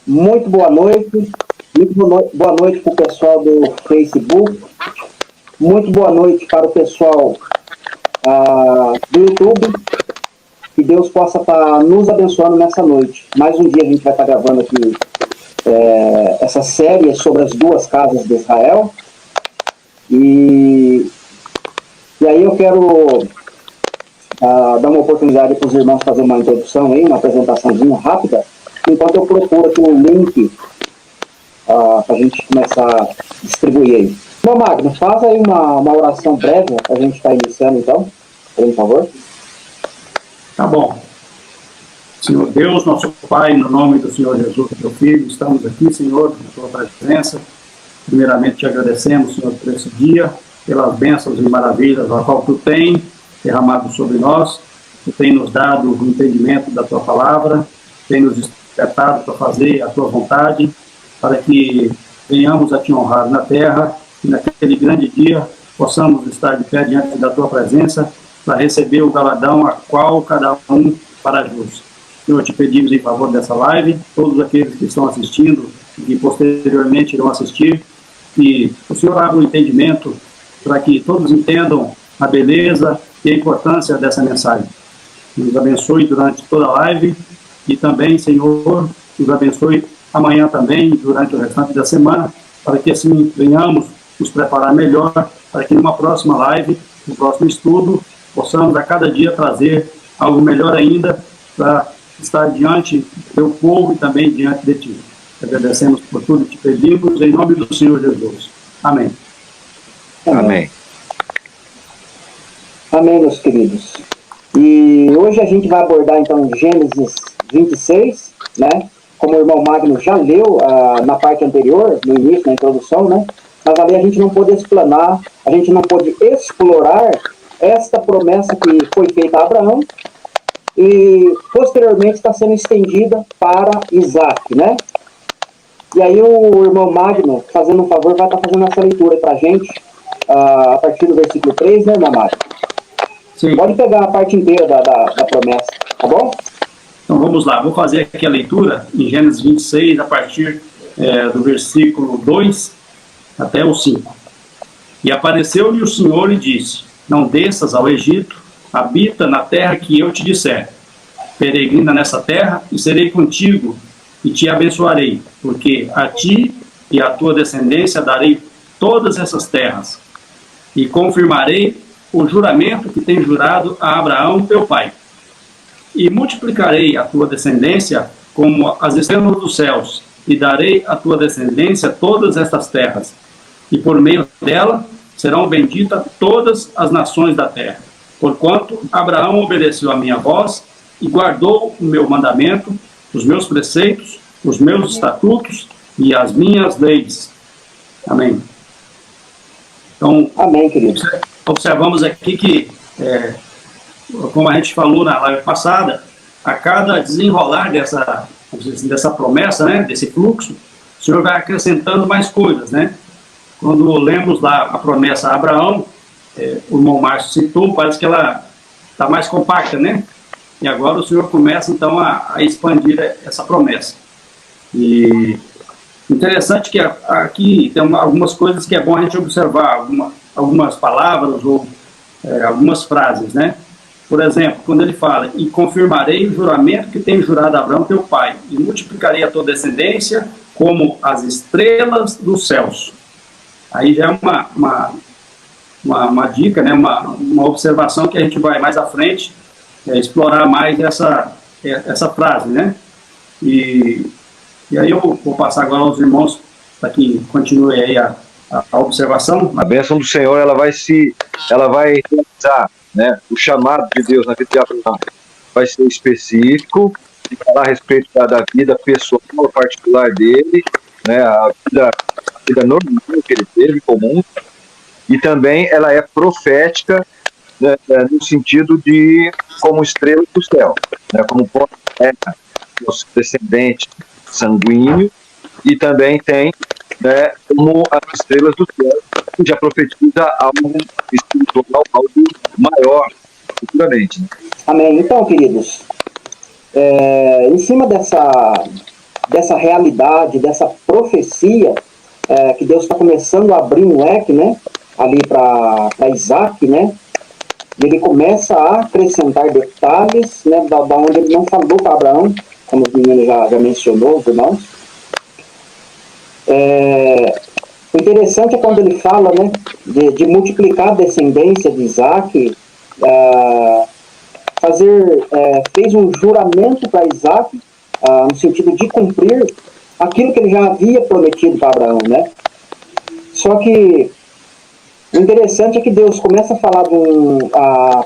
Muito boa noite. Boa noite para o pessoal do Facebook. Muito boa noite para o pessoal do YouTube. Que Deus possa estar nos abençoando nessa noite. Mais um dia a gente vai estar gravando aqui essa série sobre as duas casas de Israel. E aí eu quero dar uma oportunidade para os irmãos fazer uma introdução aí, uma apresentaçãozinha rápida, enquanto eu procuro aqui um link para a gente começar a distribuir aí. Bom, Magno, faz aí uma oração breve, para a gente estar iniciando então, por favor. Tá bom. Senhor Deus, nosso Pai, no nome do Senhor Jesus, teu Filho, estamos aqui, Senhor, na tua presença. Primeiramente te agradecemos, Senhor, por esse dia, pelas bênçãos e maravilhas a qual tu tem derramado sobre nós, tu tem nos dado o entendimento da tua palavra, tem nos despertado para fazer a tua vontade, para que venhamos a te honrar na terra e naquele grande dia possamos estar de pé diante da tua presença para receber o galardão a qual cada um fará jus. Senhor, te pedimos em favor dessa live, todos aqueles que estão assistindo e que posteriormente irão assistir, que o Senhor abra o entendimento para que todos entendam a beleza e a importância dessa mensagem. Nos abençoe durante toda a live e também, Senhor, nos abençoe amanhã também, durante o restante da semana, para que assim venhamos nos preparar melhor, para que numa próxima live, no próximo estudo, possamos a cada dia trazer algo melhor ainda para estar diante do teu povo e também diante de ti. Agradecemos por tudo e te pedimos em nome do Senhor Jesus. Amém. Amém. Amém, meus queridos. E hoje a gente vai abordar então Gênesis 26, né? Como o irmão Magno já leu na parte anterior, no início, na introdução, né? Mas ali a gente não pôde explanar, a gente não pôde explorar esta promessa que foi feita a Abraão e posteriormente está sendo estendida para Isaac, né? E aí o irmão Magno, fazendo um favor, vai estar fazendo essa leitura para a gente, a partir do versículo 3, né, irmão Magno? Sim. Pode pegar a parte inteira da promessa, tá bom? Então vamos lá, vou fazer aqui a leitura em Gênesis 26, a partir do versículo 2 até o 5. E apareceu-lhe o Senhor e disse: não desças ao Egito, habita na terra que eu te disser. Peregrina nessa terra e serei contigo e te abençoarei, porque a ti e à tua descendência darei todas essas terras. E confirmarei o juramento que tem jurado a Abraão teu pai. E multiplicarei a tua descendência como as estrelas dos céus, e darei à tua descendência todas estas terras. E por meio dela serão benditas todas as nações da terra. Porquanto Abraão obedeceu a minha voz e guardou o meu mandamento, os meus preceitos, os meus estatutos e as minhas leis. Amém. Então, amém, querido. Observamos aqui que, como a gente falou na live passada, a cada desenrolar dessa promessa, né, desse fluxo, o Senhor vai acrescentando mais coisas, né? Quando lemos lá a promessa a Abraão, o irmão Márcio citou, parece que ela está mais compacta, né? E agora o Senhor começa, então, a expandir essa promessa. E interessante que aqui tem algumas coisas que é bom a gente observar, algumas palavras ou algumas frases, né? Por exemplo, quando ele fala: e confirmarei o juramento que tem jurado a Abraão teu pai, e multiplicarei a tua descendência como as estrelas dos céus. Aí já é uma dica, né? uma observação que a gente vai mais à frente explorar mais essa frase, né? E aí eu vou passar agora aos irmãos para que continue aí a observação. A bênção do Senhor, ela vai realizar, né, o chamado de Deus na vida de Abraão. Vai ser específico, falar a respeito da vida pessoal, particular dele, né, a vida normal que ele teve, comum, e também ela é profética, né, no sentido de como estrela do céu, né, como nosso descendente sanguíneo, e também tem, né, como as estrelas do céu, que já profetiza algo espiritual, algo maior, futuramente. Né? Amém. Então, queridos, em cima dessa dessa realidade, dessa profecia, que Deus está começando a abrir um leque, né, ali para Isaac, né, e ele começa a acrescentar detalhes, né, da onde ele não falou para Abraão, como o menino já mencionou, os irmãos. O interessante é quando ele fala, né, de multiplicar a descendência de Isaac, fez um juramento para Isaac, no sentido de cumprir aquilo que ele já havia prometido para Abraão, né? Só que o interessante é que Deus começa a falar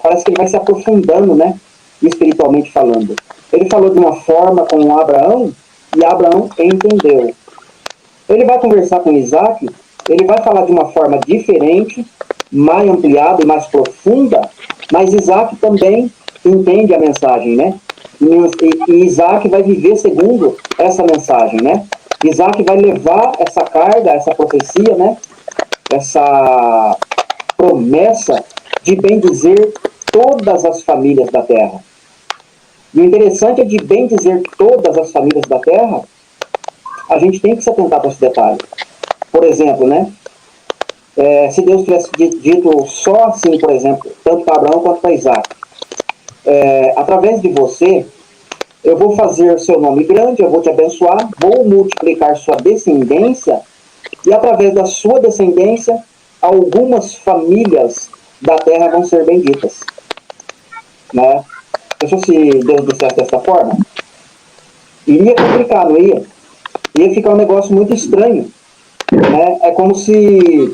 parece que ele vai se aprofundando, né, espiritualmente falando. Ele falou de uma forma com Abraão, e Abraão entendeu. Ele vai conversar com Isaac, ele vai falar de uma forma diferente, mais ampliada e mais profunda, mas Isaac também entende a mensagem, né? E Isaac vai viver segundo essa mensagem, né? Isaac vai levar essa carga, essa profecia, né? Essa promessa de bendizer todas as famílias da terra. E o interessante é de bendizer todas as famílias da terra, a gente tem que se atentar para esse detalhe. Por exemplo, né? Se Deus tivesse dito só assim, por exemplo, tanto para Abraão quanto para Isaac, através de você, eu vou fazer seu nome grande, eu vou te abençoar, vou multiplicar sua descendência, e através da sua descendência, algumas famílias da terra vão ser benditas. Né? Pensou se Deus dissesse dessa forma? Iria complicar, não ia? Ia ficar um negócio muito estranho. Né? É como se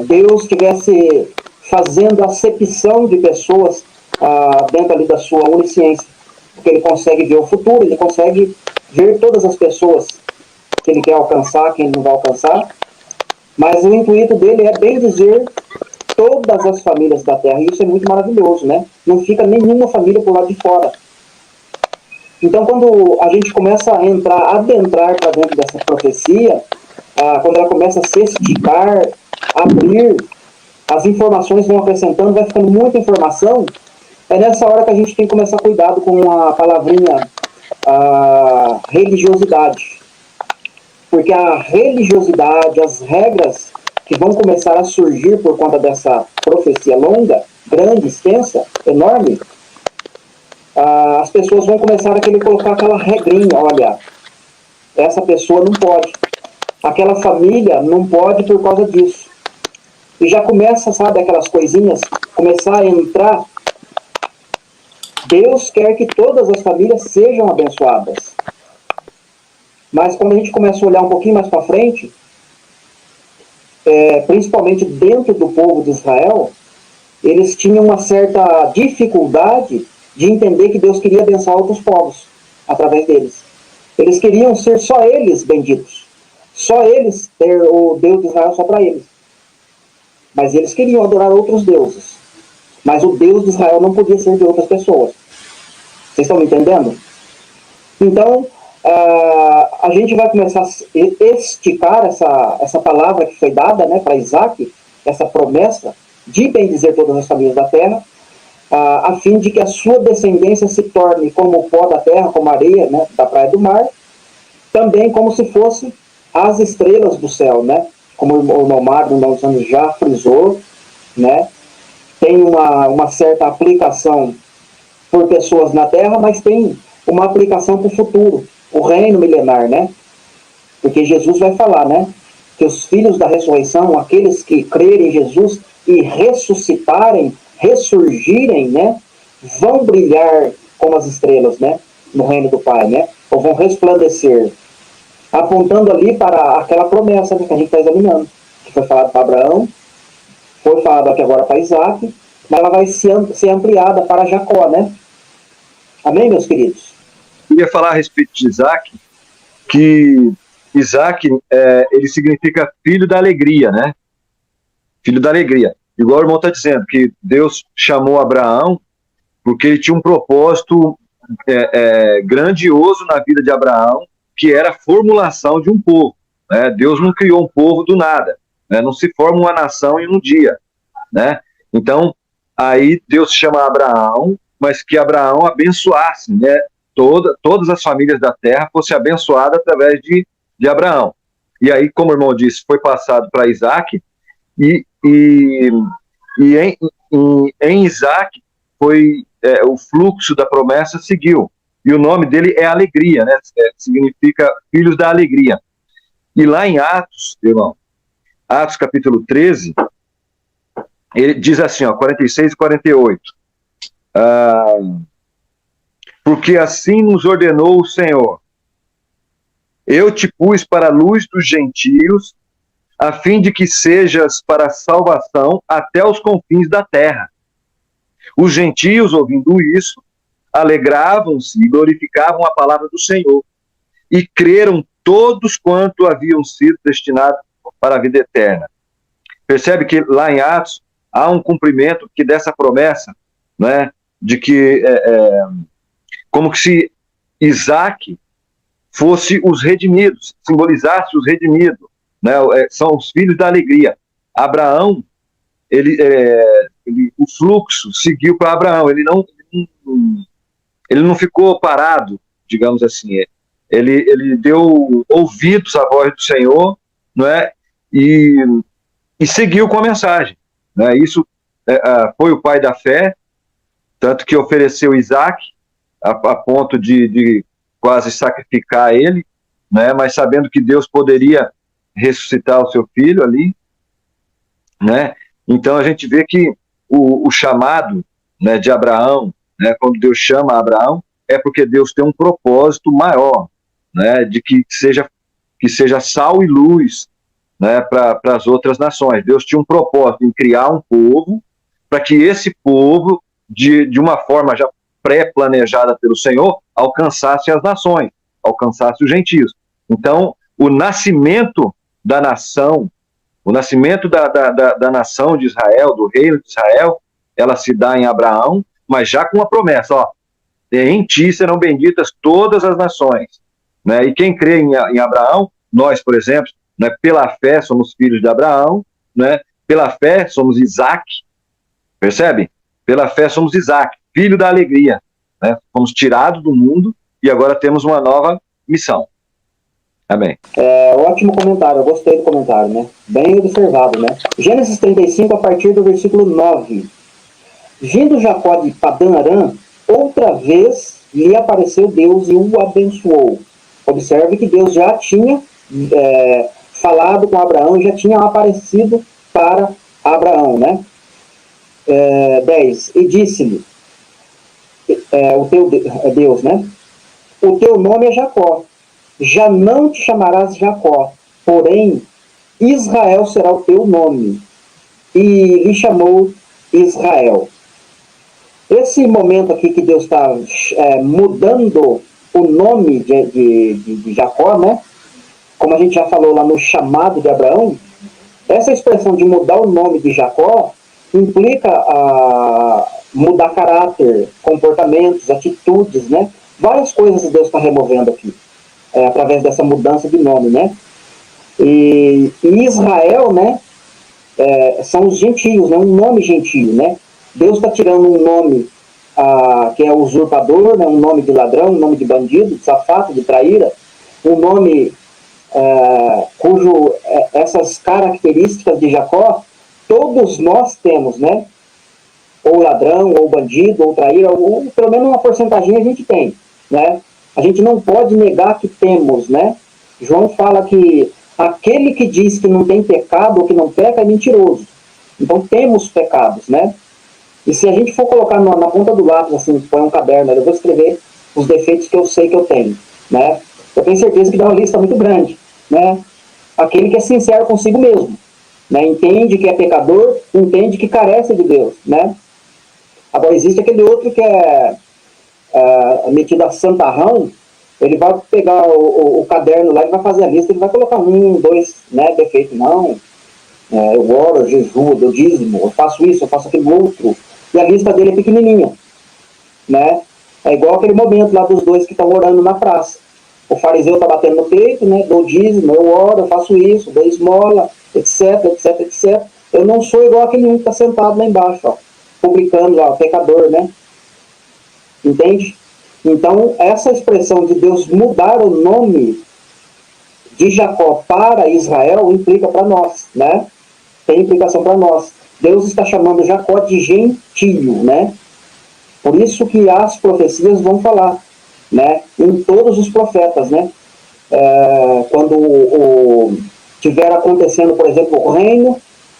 Deus estivesse fazendo acepção de pessoas dentro ali da sua onisciência. Porque ele consegue ver o futuro, ele consegue ver todas as pessoas que ele quer alcançar, que ele não vai alcançar. Mas o intuito dele é bem dizer todas as famílias da terra. E isso é muito maravilhoso, né? Não fica nenhuma família por lado de fora. Então, quando a gente começa a adentrar para dentro dessa profecia, quando ela começa a se esticar, abrir, as informações vão acrescentando, vai ficando muita informação, é nessa hora que a gente tem que começar cuidado com a palavrinha religiosidade. Porque a religiosidade, as regras que vão começar a surgir por conta dessa profecia longa, grande, extensa, enorme, as pessoas vão começar a querer colocar aquela regrinha, olha, essa pessoa não pode, aquela família não pode por causa disso. E já começa, sabe, aquelas coisinhas, começar a entrar. Deus quer que todas as famílias sejam abençoadas. Mas quando a gente começa a olhar um pouquinho mais para frente, principalmente dentro do povo de Israel, eles tinham uma certa dificuldade de entender que Deus queria abençoar outros povos através deles. Eles queriam ser só eles benditos. Só eles ter o Deus de Israel só para eles. Mas eles queriam adorar outros deuses. Mas o Deus de Israel não podia ser de outras pessoas. Vocês estão me entendendo? Então, a gente vai começar a esticar essa palavra que foi dada, né, para Isaac, essa promessa de bendizer todas as famílias da terra, a fim de que a sua descendência se torne como o pó da terra, como a areia, né, da praia do mar, também como se fosse as estrelas do céu, né? Como o irmão Magno, o irmão Sandro já frisou, né? Tem uma certa aplicação por pessoas na terra, mas tem uma aplicação para o futuro, o reino milenar, né? Porque Jesus vai falar, né? Que os filhos da ressurreição, aqueles que crerem em Jesus e ressuscitarem, ressurgirem, né? Vão brilhar como as estrelas, né? No reino do Pai, né? Ou vão resplandecer. Apontando ali para aquela promessa, né, que a gente está examinando. Que foi falado para Abraão, foi falado aqui agora para Isaac, mas ela vai ser ampliada para Jacó, né? Amém, meus queridos? Eu ia falar a respeito de Isaac, que Isaac, ele significa filho da alegria, né? Filho da alegria. Igual o irmão está dizendo, que Deus chamou Abraão porque ele tinha um propósito grandioso na vida de Abraão, que era a formulação de um povo. Né? Deus não criou um povo do nada, né? Não se forma uma nação em um dia. Né? Então, aí Deus chama Abraão, mas que Abraão abençoasse, né, todas as famílias da terra fossem abençoadas através de Abraão. E aí, como o irmão disse, foi passado para Isaac, e em Isaac foi o fluxo da promessa seguiu. E o nome dele é Alegria, né? Significa filhos da alegria. E lá em Atos, irmão, Atos capítulo 13, ele diz assim, 46 e 48. Porque assim nos ordenou o Senhor: eu te pus para a luz dos gentios, a fim de que sejas para a salvação até os confins da terra. Os gentios, ouvindo isso, alegravam-se e glorificavam a palavra do Senhor, e creram todos quanto haviam sido destinados para a vida eterna. Percebe que lá em Atos há um cumprimento que dessa promessa, né, de que como que se Isaac fosse os redimidos, simbolizasse os redimidos, né, são os filhos da alegria. Abraão, o fluxo seguiu para Abraão, ele não ficou parado, digamos assim, ele deu ouvidos à voz do Senhor, não é? E seguiu com a mensagem, né? Isso foi o pai da fé, tanto que ofereceu Isaac a ponto de quase sacrificar ele, né? Mas sabendo que Deus poderia ressuscitar o seu filho ali, né? Então a gente vê que o chamado, né, de Abraão, né, quando Deus chama Abraão, é porque Deus tem um propósito maior, né, de que seja sal e luz, né, para as outras nações. Deus tinha um propósito em criar um povo, para que esse povo, de uma forma já pré-planejada pelo Senhor, alcançasse as nações, alcançasse os gentios. Então, o nascimento da nação, o nascimento da nação de Israel, do reino de Israel, ela se dá em Abraão, mas já com a promessa, em ti serão benditas todas as nações, né? E quem crê em Abraão, nós, por exemplo, né, pela fé somos filhos de Abraão, né? Pela fé somos Isaac, percebe? Pela fé somos Isaac, filho da alegria, né? Fomos tirados do mundo e agora temos uma nova missão. Amém. Ótimo comentário, eu gostei do comentário, né? Bem observado, né? Gênesis 35, a partir do versículo 9. Vindo Jacó de Padã Arã, outra vez lhe apareceu Deus e o abençoou. Observe que Deus já tinha falado com Abraão e já tinha aparecido para Abraão, né? 10. E disse-lhe, o teu Deus, né? O teu nome é Jacó. Já não te chamarás Jacó, porém Israel será o teu nome. E lhe chamou Israel. Esse momento aqui que Deus está mudando o nome de Jacó, né? Como a gente já falou lá no chamado de Abraão, essa expressão de mudar o nome de Jacó implica mudar caráter, comportamentos, atitudes, né? Várias coisas Deus está removendo aqui, através dessa mudança de nome, né? E Israel, né? São os gentios, né? Um nome gentio, né? Deus está tirando um nome que é usurpador, né? Um nome de ladrão, um nome de bandido, de safado, de traíra, um nome cujo essas características de Jacó todos nós temos, né? Ou ladrão, ou bandido, ou traíra, ou pelo menos uma porcentagem a gente tem, né? A gente não pode negar que temos, né? João fala que aquele que diz que não tem pecado ou que não peca é mentiroso. Então temos pecados, né? E se a gente for colocar na ponta do lápis, assim, põe um caderno, eu vou escrever os defeitos que eu sei que eu tenho, né? Eu tenho certeza que dá uma lista muito grande, né? Aquele que é sincero consigo mesmo, né? Entende que é pecador, entende que carece de Deus, né? Agora existe aquele outro que é metido a santarrão, ele vai pegar o caderno lá e vai fazer a lista, ele vai colocar 1, 2, né, defeito. Não, eu oro, eu jejuo, eu dízimo, eu faço isso, eu faço aquele outro, e a lista dele é pequenininha, né? É igual aquele momento lá dos dois que estão orando na praça. O fariseu está batendo no peito, né? Dou dízimo, eu oro, eu faço isso, dou esmola, etc, etc, etc. Eu não sou igual aquele um que está sentado lá embaixo, publicando lá, o pecador, né? Entende? Então, essa expressão de Deus mudar o nome de Jacó para Israel implica para nós, né? Tem implicação para nós. Deus está chamando Jacó de gentio, né? Por isso que as profecias vão falar, né? Em todos os profetas, né? Quando tiver acontecendo, por exemplo, o reino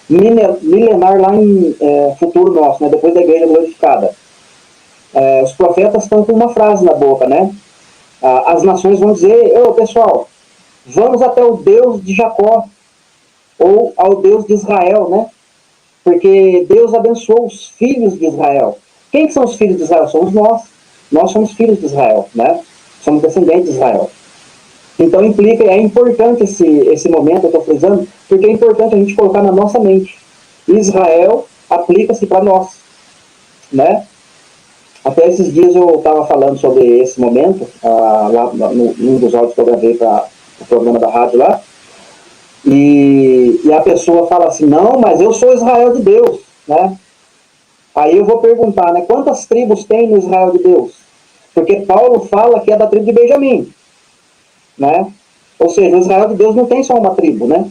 milenar lá em futuro nosso, né? Depois da igreja glorificada. Os profetas estão com uma frase na boca, né? As nações vão dizer, pessoal, vamos até o Deus de Jacó, ou ao Deus de Israel, né? Porque Deus abençoou os filhos de Israel. Quem que são os filhos de Israel? Somos nós. Nós somos filhos de Israel, né? Somos descendentes de Israel. Então implica, é importante esse momento, eu estou frisando, porque é importante a gente colocar na nossa mente. Israel aplica-se para nós, né? Até esses dias eu estava falando sobre esse momento, lá num dos áudios que eu gravei para o programa da rádio lá, e a pessoa fala assim, não, mas eu sou Israel de Deus, né? Aí eu vou perguntar, né, quantas tribos tem no Israel de Deus? Porque Paulo fala que é da tribo de Benjamim, né? Ou seja, o Israel de Deus não tem só uma tribo, né?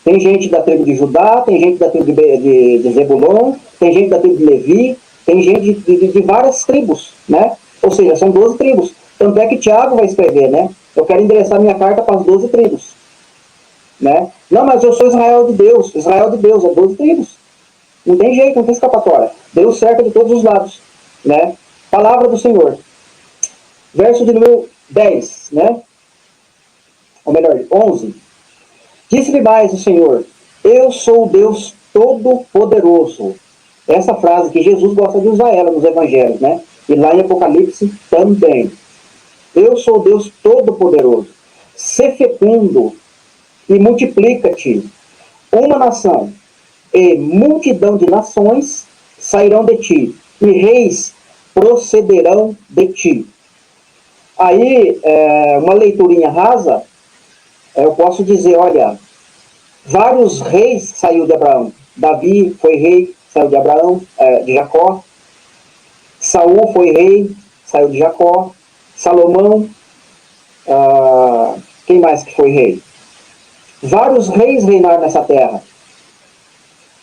Tem gente da tribo de Judá, tem gente da tribo de Zebulon, tem gente da tribo de Levi, tem gente de várias tribos, né? Ou seja, são 12 tribos. Tanto é que Tiago vai escrever, né? Eu quero endereçar minha carta para as 12 tribos, né? Não, mas eu sou Israel de Deus, é 12 tribos. Não tem jeito, não tem escapatória. Deus cerca de todos os lados, né? Palavra do Senhor. Verso de número 10, né? Ou melhor, 11. Disse-lhe mais o Senhor, eu sou o Deus Todo-Poderoso. Essa frase que Jesus gosta de usar ela nos evangelhos, né? E lá em Apocalipse também. Eu sou o Deus Todo-Poderoso. Sê fecundo e multiplica-te. Uma nação e multidão de nações sairão de ti, e reis procederão de ti. Aí, uma leiturinha rasa, eu posso dizer, olha, vários reis saiu de Abraão. Davi foi rei, saiu de Abraão, de Jacó. Saul foi rei, saiu de Jacó. Salomão, quem mais que foi rei? Vários reis reinaram nessa terra.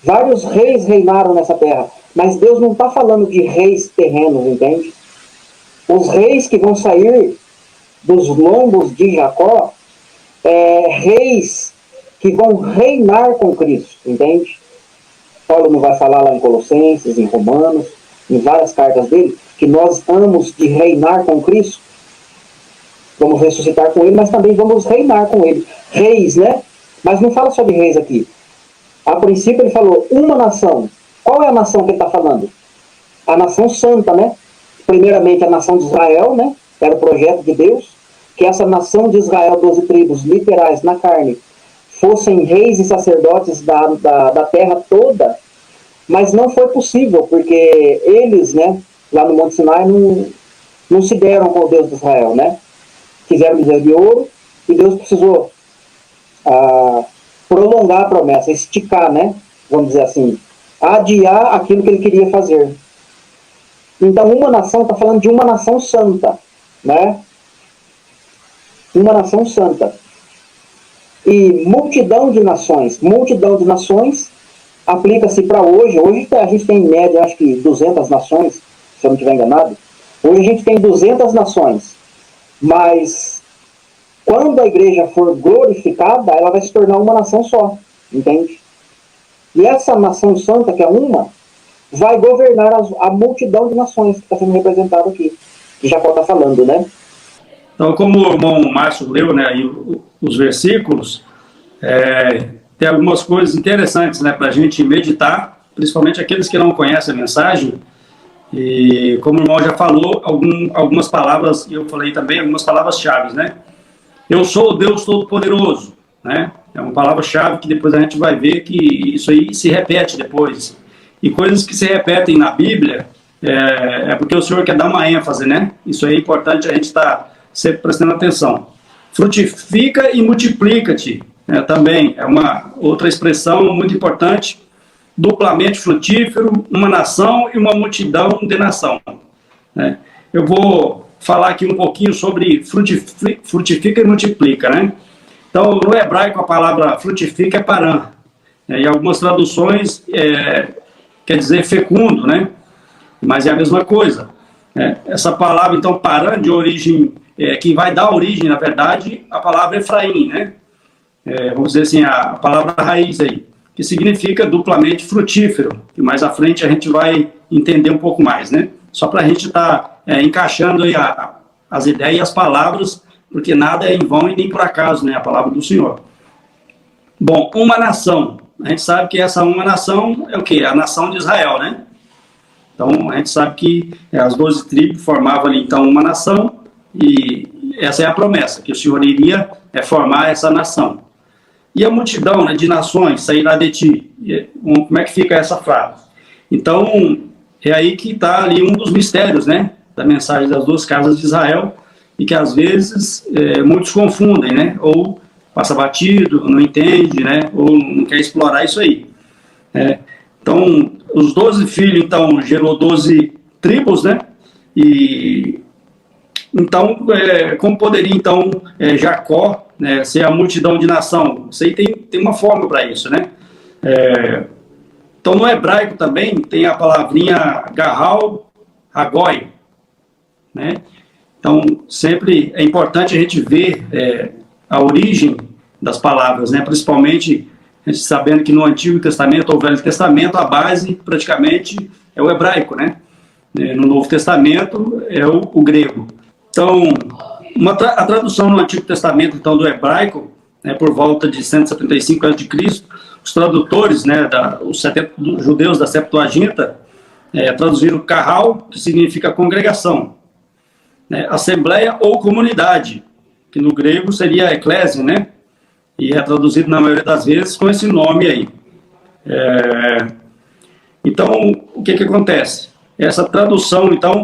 Vários reis reinaram nessa terra. Mas Deus não está falando de reis terrenos, entende? Os reis que vão sair dos lombos de Jacó, reis que vão reinar com Cristo, entende? Paulo não vai falar lá em Colossenses, em Romanos, em várias cartas dele, que nós vamos de reinar com Cristo. Vamos ressuscitar com ele, mas também vamos reinar com ele. Reis, né? Mas não fala só de reis aqui. A princípio ele falou uma nação. Qual é a nação que ele está falando? A nação santa, né? Primeiramente a nação de Israel, né? Era o projeto de Deus. Que essa nação de Israel, 12 tribos literais na carne, fossem reis e sacerdotes da terra toda. Mas não foi possível, porque eles, né? Lá no Monte Sinai, não se deram com o Deus de Israel, né? Quiseram bezerro de ouro, e Deus precisou prolongar a promessa, esticar, né? Vamos dizer assim, adiar aquilo que ele queria fazer. Então, uma nação, está falando de uma nação santa, né? Uma nação santa. E multidão de nações aplica-se para hoje. Hoje a gente tem em média, acho que 200 nações, se eu não estiver enganado. Hoje a gente tem 200 nações. Mas quando a igreja for glorificada, ela vai se tornar uma nação só, entende? E essa nação santa, que é uma, vai governar a multidão de nações que está sendo representada aqui, que Jacó está falando, né? Então, como o irmão Márcio leu, né, aí os versículos, tem algumas coisas interessantes, né, para a gente meditar, principalmente aqueles que não conhecem a mensagem. E como o irmão já falou, algumas palavras, e eu falei também, algumas palavras-chave, né? Eu sou o Deus Todo-Poderoso, né? É uma palavra-chave que depois a gente vai ver que isso aí se repete depois. E coisas que se repetem na Bíblia, porque o Senhor quer dar uma ênfase, né? Isso aí é importante a gente estar sempre prestando atenção. Frutifica e multiplica-te, também é uma outra expressão muito importante. Duplamente frutífero, uma nação e uma multidão de nação, né? eu vou falar aqui um pouquinho sobre frutifica e multiplica, né? Então, no hebraico, a palavra frutifica é paran. Em algumas traduções, quer dizer fecundo, né? Mas é a mesma coisa. Essa palavra, então, paran, de origem, que vai dar origem, na verdade, à palavra Efraim, né? Vamos dizer assim, a palavra raiz aí, que significa duplamente frutífero, que mais à frente a gente vai entender um pouco mais, né? Só para a gente estar encaixando aí as ideias e as palavras, porque nada é em vão e nem por acaso, né? A palavra do Senhor. Bom, uma nação. A gente sabe que essa uma nação é o quê? A nação de Israel, né? Então, a gente sabe que as 12 tribos formavam ali, então, uma nação, e essa é a promessa, que o Senhor iria formar essa nação. E a multidão, né, de nações sairá de ti. Como é que fica essa frase? Então, é aí que está ali um dos mistérios, né, da mensagem das 2 casas de Israel, e que às vezes muitos confundem, né, ou passa batido, não entende, né, ou não quer explorar isso aí. Então, os 12 filhos, então, gerou 12 tribos, né, e então, como poderia, então, Jacó, né, ser a multidão de nação? Isso aí tem uma forma para isso, né? Então, no hebraico também tem a palavrinha Gahal Hagoi, né? Então, sempre é importante a gente ver a origem das palavras, né? Principalmente a gente sabendo que no Antigo Testamento ou Velho Testamento a base praticamente é o hebraico, né? No Novo Testamento é o grego. Então, a tradução no Antigo Testamento, então, do hebraico, por volta de 175 a.C., os tradutores, né, os judeus da Septuaginta, traduziram Kahal, que significa congregação, né, assembleia ou comunidade, que no grego seria eclésia, né, e é traduzido na maioria das vezes com esse nome aí. Então, o que acontece? Essa tradução, então,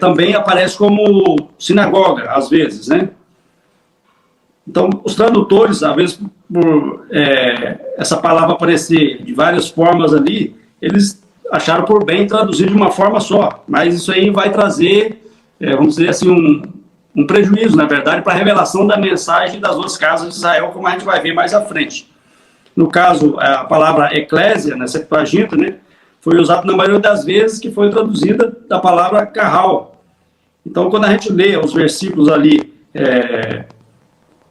também aparece como sinagoga, às vezes, né? Então, os tradutores, às vezes, por essa palavra aparecer de várias formas ali, eles acharam por bem traduzir de uma forma só, mas isso aí vai trazer, vamos dizer assim, um prejuízo, na verdade, para a revelação da mensagem das 2 casas de Israel, como a gente vai ver mais à frente. No caso, a palavra eclésia, na Septuaginta, né, foi usada na maioria das vezes que foi traduzida da palavra Kahal. Então, quando a gente lê os versículos ali,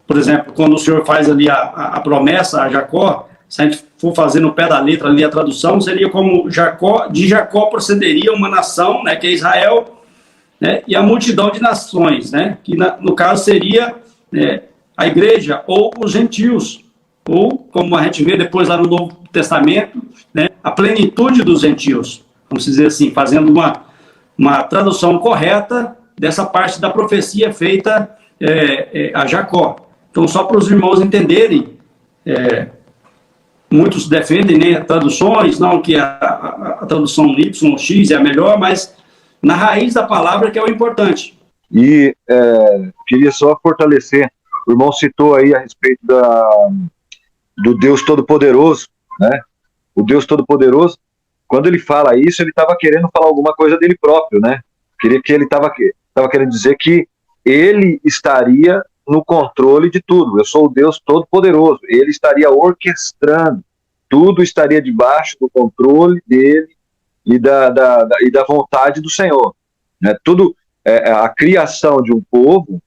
por exemplo, quando o Senhor faz ali a promessa a Jacó, se a gente for fazer no pé da letra ali a tradução, seria como de Jacó procederia uma nação, né, que é Israel, né, e a multidão de nações, né, que no caso seria a igreja ou os gentios, ou, como a gente vê depois lá no Novo Testamento, né, a plenitude dos gentios, vamos dizer assim, fazendo uma tradução correta dessa parte da profecia feita a Jacó. Então, só para os irmãos entenderem, muitos defendem, né, traduções, não que a tradução Y ou X é a melhor, mas na raiz da palavra que é o importante. E queria só fortalecer, o irmão citou aí a respeito do Deus Todo-Poderoso, né? O Deus Todo-Poderoso, quando ele fala isso, ele estava querendo falar alguma coisa dele próprio, né? Ele estava querendo dizer que ele estaria no controle de tudo. Eu sou o Deus Todo-Poderoso. Ele estaria orquestrando. Tudo estaria debaixo do controle dele e da vontade do Senhor. Né? Tudo, a criação de um povo,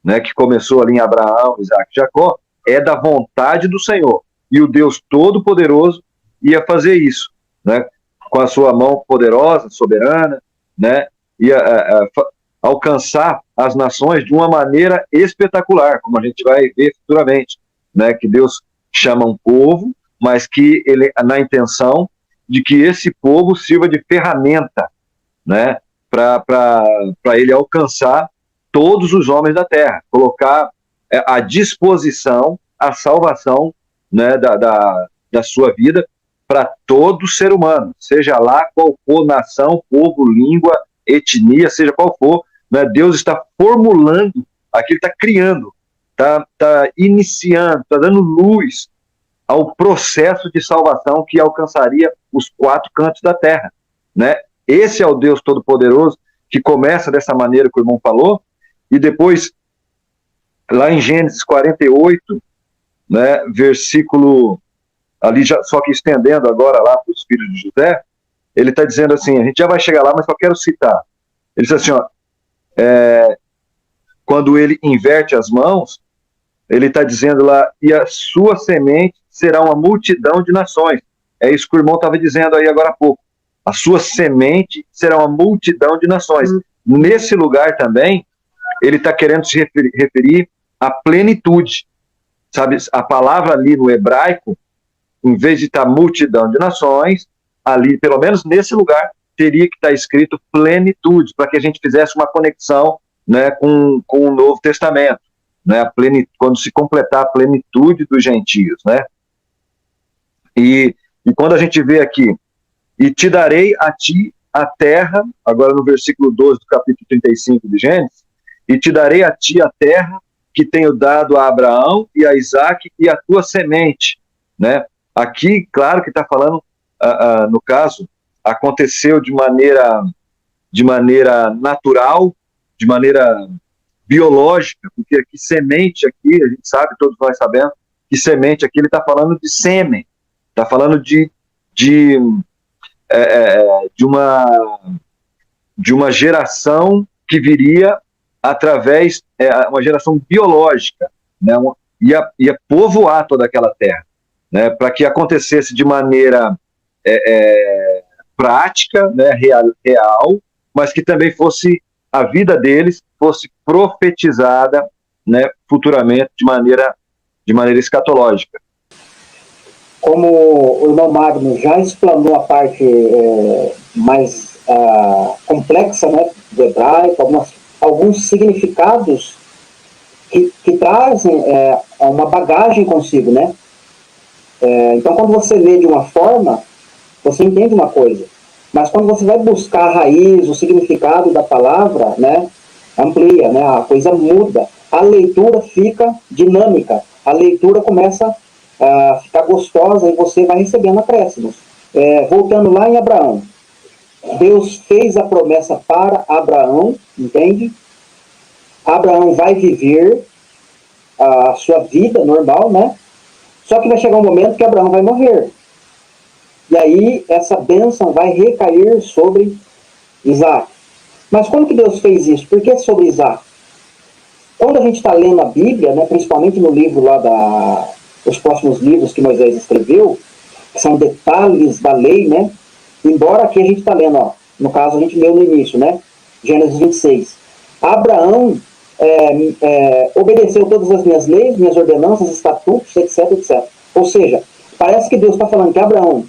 né, que começou ali em Abraão, Isaac e Jacó, é da vontade do Senhor. E o Deus Todo-Poderoso ia fazer isso, né, com a sua mão poderosa, soberana, né, ia alcançar as nações de uma maneira espetacular, como a gente vai ver futuramente, né, que Deus chama um povo, mas que ele, na intenção de que esse povo sirva de ferramenta, né, para ele alcançar todos os homens da terra, colocar à disposição a salvação, né, da sua vida para todo ser humano, seja lá qual for nação, povo, língua, etnia, seja qual for, né, Deus está formulando, aqui ele está criando, está iniciando, está dando luz ao processo de salvação que alcançaria os 4 cantos da terra, né? Esse é o Deus Todo-Poderoso que começa dessa maneira que o irmão falou, e depois, lá em Gênesis 48, né, versículo, ali já, só que estendendo agora lá para os filhos de José, ele está dizendo assim, a gente já vai chegar lá, mas só quero citar. Ele diz assim, ó, quando ele inverte as mãos, ele está dizendo lá, e a sua semente será uma multidão de nações. É isso que o irmão estava dizendo aí agora há pouco. A sua semente será uma multidão de nações. Nesse lugar também, ele está querendo se referir à plenitude. Sabe, a palavra ali no hebraico, em vez de estar multidão de nações, ali, pelo menos nesse lugar, teria que estar escrito plenitude, para que a gente fizesse uma conexão, né, com o Novo Testamento, né, quando se completar a plenitude dos gentios, né? E quando a gente vê aqui, e te darei a ti a terra, agora no versículo 12 do capítulo 35 de Gênesis, e te darei a ti a terra que tenho dado a Abraão e a Isaac e a tua semente, né? Aqui, claro que está falando, no caso, aconteceu de maneira natural, de maneira biológica, porque aqui semente aqui, a gente sabe, todos nós sabemos, que semente aqui ele está falando de sêmen, está falando de uma geração que viria através, uma geração biológica, né, ia povoar toda aquela terra, né, para que acontecesse de maneira prática, né, real, mas que também fosse a vida deles fosse profetizada, né, futuramente de maneira escatológica. Como o irmão Magno já explanou a parte mais complexa, né, do hebraico, alguns significados que trazem uma bagagem consigo, né? Então, quando você lê de uma forma, você entende uma coisa. Mas quando você vai buscar a raiz, o significado da palavra, né, amplia, né, a coisa muda. A leitura fica dinâmica. A leitura começa a ficar gostosa e você vai recebendo acréscimos. Voltando lá em Abraão. Deus fez a promessa para Abraão, entende? Abraão vai viver a sua vida normal, né? Só que vai chegar um momento que Abraão vai morrer. E aí essa bênção vai recair sobre Isaac. Mas como que Deus fez isso? Por que sobre Isaac? Quando a gente está lendo a Bíblia, né, principalmente no livro lá os próximos livros que Moisés escreveu, que são detalhes da lei, né? Embora aqui a gente está lendo, ó, no caso a gente leu no início, né? Gênesis 26. Abraão obedeceu todas as minhas leis, minhas ordenanças, estatutos, etc, etc. Ou seja, parece que Deus está falando que Abraão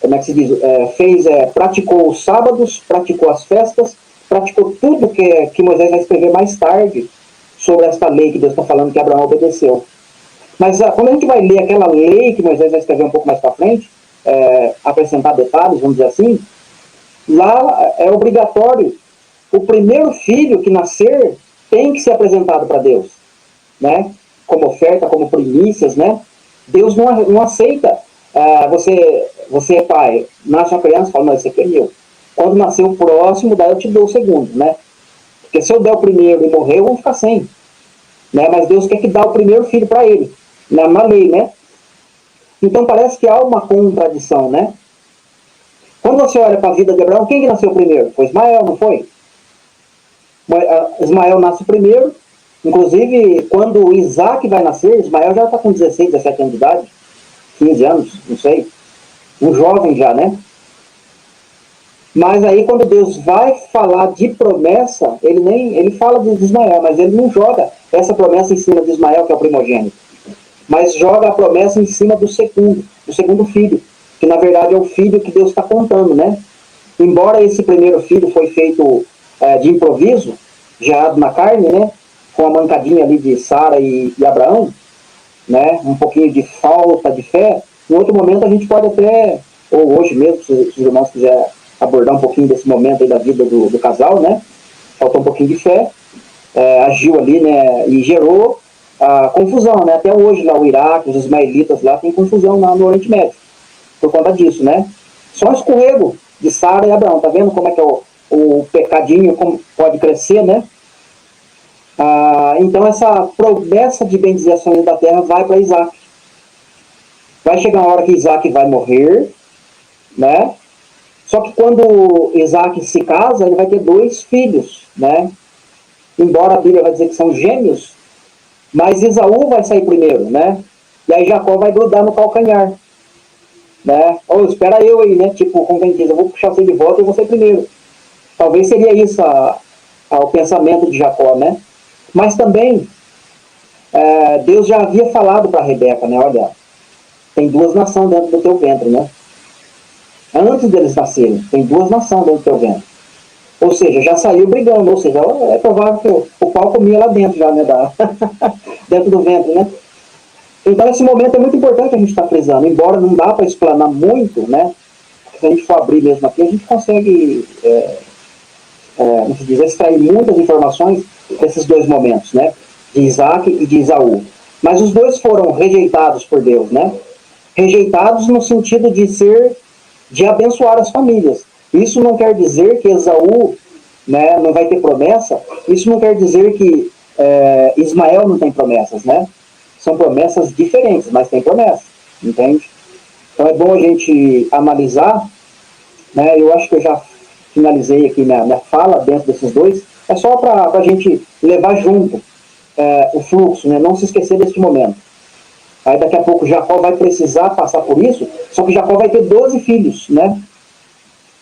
como é que se diz? Praticou os sábados, praticou as festas, praticou tudo que Moisés vai escrever mais tarde sobre esta lei que Deus está falando que Abraão obedeceu. Mas quando a gente vai ler aquela lei que Moisés vai escrever um pouco mais para frente, acrescentar detalhes, vamos dizer assim, lá é obrigatório. O primeiro filho que nascer tem que ser apresentado para Deus, né? Como oferta, como primícias, né? Deus não aceita. Você é pai, nasce uma criança e fala, não, esse aqui é meu. Quando nascer o próximo, daí eu te dou o segundo, né? Porque se eu der o primeiro e morrer, eu vou ficar sem. Né? Mas Deus quer que dá o primeiro filho para ele, na lei, né? Então parece que há uma contradição, né? Quando você olha para a vida de Abraão, quem que nasceu primeiro? Foi Ismael, não foi? Ismael nasce primeiro. Inclusive, quando Isaac vai nascer, Ismael já está com 16, 17 anos de idade, 15 anos, não sei. Um jovem já, né? Mas aí quando Deus vai falar de promessa, ele fala de Ismael, mas ele não joga essa promessa em cima de Ismael, que é o primogênito. Mas joga a promessa em cima do segundo filho, que na verdade é o filho que Deus está contando, né? Embora esse primeiro filho foi feito de improviso, gerado na carne, né? Com a mancadinha ali de Sara e Abraão, né? Um pouquinho de falta de fé. Em outro momento a gente pode até, ou hoje mesmo, se os irmãos quiserem abordar um pouquinho desse momento aí da vida do casal, né? Faltou um pouquinho de fé, agiu ali, né? E gerou confusão, né? Até hoje lá o Iraque, os ismaelitas lá tem confusão lá no Oriente Médio, por conta disso, né? Só um escorrego de Sara e Abraão, tá vendo como é que o pecadinho como pode crescer, né? Então essa promessa de bendizer as famílias da terra vai para Isaac. Vai chegar uma hora que Isaac vai morrer, né? Só que quando Isaac se casa, ele vai ter 2 filhos, né? Embora a Bíblia vai dizer que são gêmeos, mas Esaú vai sair primeiro, né? E aí Jacó vai grudar no calcanhar, né? Ou espera eu aí, né? Tipo, como quem diz, eu vou puxar você de volta e você primeiro. Talvez seria isso o pensamento de Jacó, né? Mas também, Deus já havia falado para Rebeca, né? Olha, tem 2 nações dentro do teu ventre, né? Antes deles nascerem, tem 2 nações dentro do teu ventre. Ou seja, já saiu brigando, ou seja, é provável que o pau comia lá dentro, já, né? Dentro do ventre, né? Então, esse momento é muito importante a gente estar frisando, embora não dá para explanar muito, né? Se a gente for abrir mesmo aqui, a gente consegue, como se diz, extrair muitas informações desses 2 momentos, né? De Isaac e de Esaú. Mas os 2 foram rejeitados por Deus, né? Rejeitados no sentido de abençoar as famílias. Isso não quer dizer que Esaú, né, não vai ter promessa, isso não quer dizer que Ismael não tem promessas, né? São promessas diferentes, mas tem promessas, entende? Então é bom a gente analisar, né? Eu acho que eu já finalizei aqui minha fala dentro desses 2, é só para a gente levar junto o fluxo, né? Não se esquecer desse momento. Aí daqui a pouco Jacó vai precisar passar por isso, só que Jacó vai ter 12 filhos, né?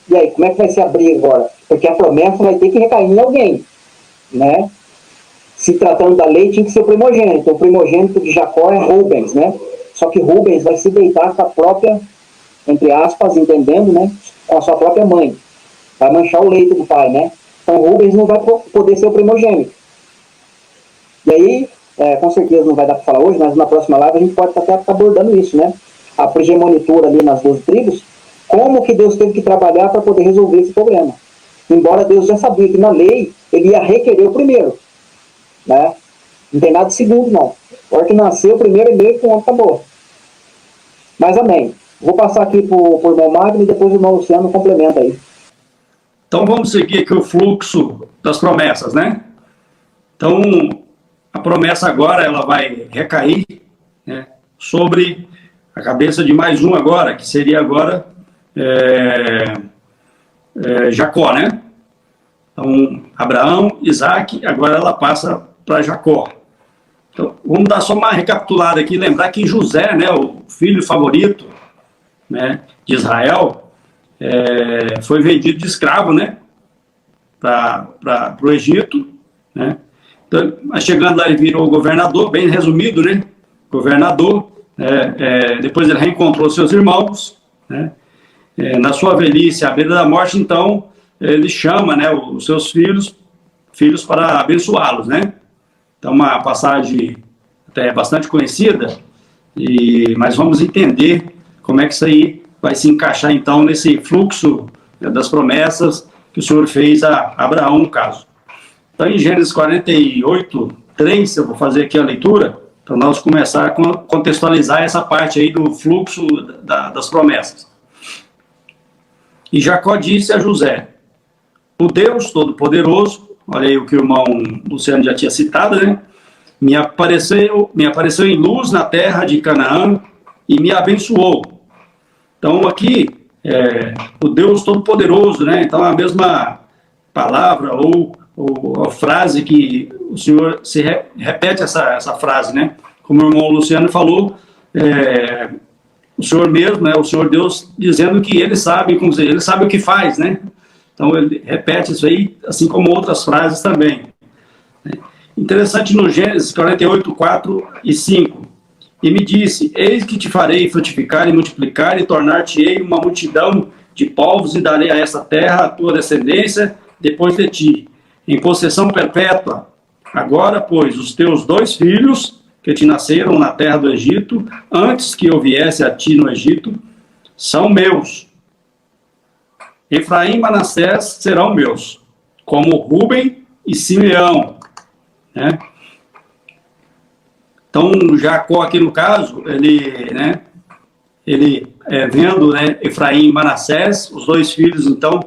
E aí, como é que vai ser a briga agora? Porque a promessa vai ter que recair em alguém, né? Se tratando da lei, tinha que ser o primogênito. O primogênito de Jacó é Rubens, né? Só que Rubens vai se deitar com a própria, entre aspas, entendendo, né? Com a sua própria mãe. Vai manchar o leito do pai, né? Então Rubens não vai poder ser o primogênito. E aí, com certeza não vai dar para falar hoje, mas na próxima live a gente pode até estar abordando isso, né? A primogenitura ali nas 12 tribos, como que Deus teve que trabalhar para poder resolver esse problema. Embora Deus já sabia que na lei ele ia requerer o primeiro, né? Não tem nada de segundo, não. A hora que nasceu, o primeiro e meio, com acabou. Mas amém. Vou passar aqui para o irmão Magno e depois o irmão Luciano complementa aí. Então vamos seguir aqui o fluxo das promessas, né? Então, a promessa agora ela vai recair, né, sobre a cabeça de mais um agora, que seria agora Jacó, né? Então, Abraão, Isaac, agora ela passa para Jacó. Então, vamos dar só uma recapitulada aqui, lembrar que José, né, o filho favorito, né, de Israel, foi vendido de escravo, né, para o Egito, né? Então, mas chegando lá ele virou governador, bem resumido, né? Governador. Depois ele reencontrou seus irmãos, né? Na sua velhice, à beira da morte, então ele chama, né, os seus filhos para abençoá-los, né? Então uma passagem até bastante conhecida, mas vamos entender como é que isso aí vai se encaixar então nesse fluxo, né, das promessas que o Senhor fez a Abraão, no caso. Então, em Gênesis 48, 3, eu vou fazer aqui a leitura, para nós começar a contextualizar essa parte aí do fluxo das promessas. E Jacó disse a José: o Deus Todo-Poderoso, olha aí o que o irmão Luciano já tinha citado, né? Me apareceu em luz na terra de Canaã e me abençoou. Então, aqui, o Deus Todo-Poderoso, né? Então, a mesma palavra ou a frase que o Senhor se repete essa frase, né? Como o irmão Luciano falou, o Senhor mesmo, né? O Senhor Deus dizendo que Ele sabe, como dizer, Ele sabe o que faz, né? Então ele repete isso aí, assim como outras frases também. Interessante no Gênesis 48, 4 e 5. E me disse: eis que te farei frutificar e multiplicar e tornar-te-ei uma multidão de povos e darei a esta terra a tua descendência depois de ti, em possessão perpétua. Agora, pois, os teus 2 filhos que te nasceram na terra do Egito, antes que eu viesse a ti no Egito, são meus. Efraim e Manassés serão meus, como Rúben e Simeão, né? Então, Jacó aqui no caso, ele vendo, né, Efraim e Manassés, os 2 filhos, então,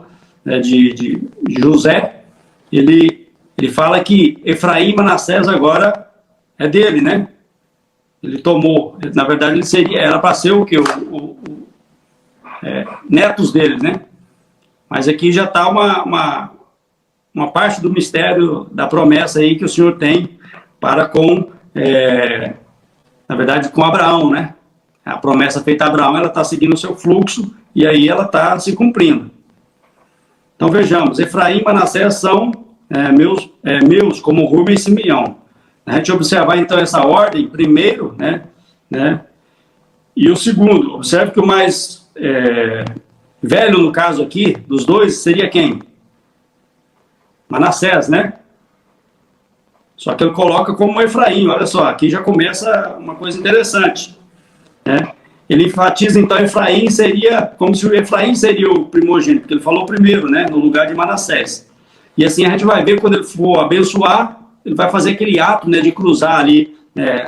né, de José, ele fala que Efraim e Manassés agora é dele, né? Ele tomou, na verdade ele era para ser o quê? Netos dele, né? Mas aqui já está uma parte do mistério da promessa aí que o Senhor tem para com, na verdade, com Abraão, né? A promessa feita a Abraão, ela está seguindo o seu fluxo e aí ela está se cumprindo. Então vejamos, Efraim e Manassés são meus como Rúben e Simeão. A gente observar então essa ordem, primeiro, né? E o segundo, observe que o mais velho no caso aqui, dos dois, seria quem? Manassés, né? Só que ele coloca como Efraim, olha só, aqui já começa uma coisa interessante, né? Ele enfatiza então Efraim seria, como se o Efraim seria o primogênito, porque ele falou primeiro, né? No lugar de Manassés. E assim a gente vai ver quando ele for abençoar, ele vai fazer aquele ato, né, de cruzar ali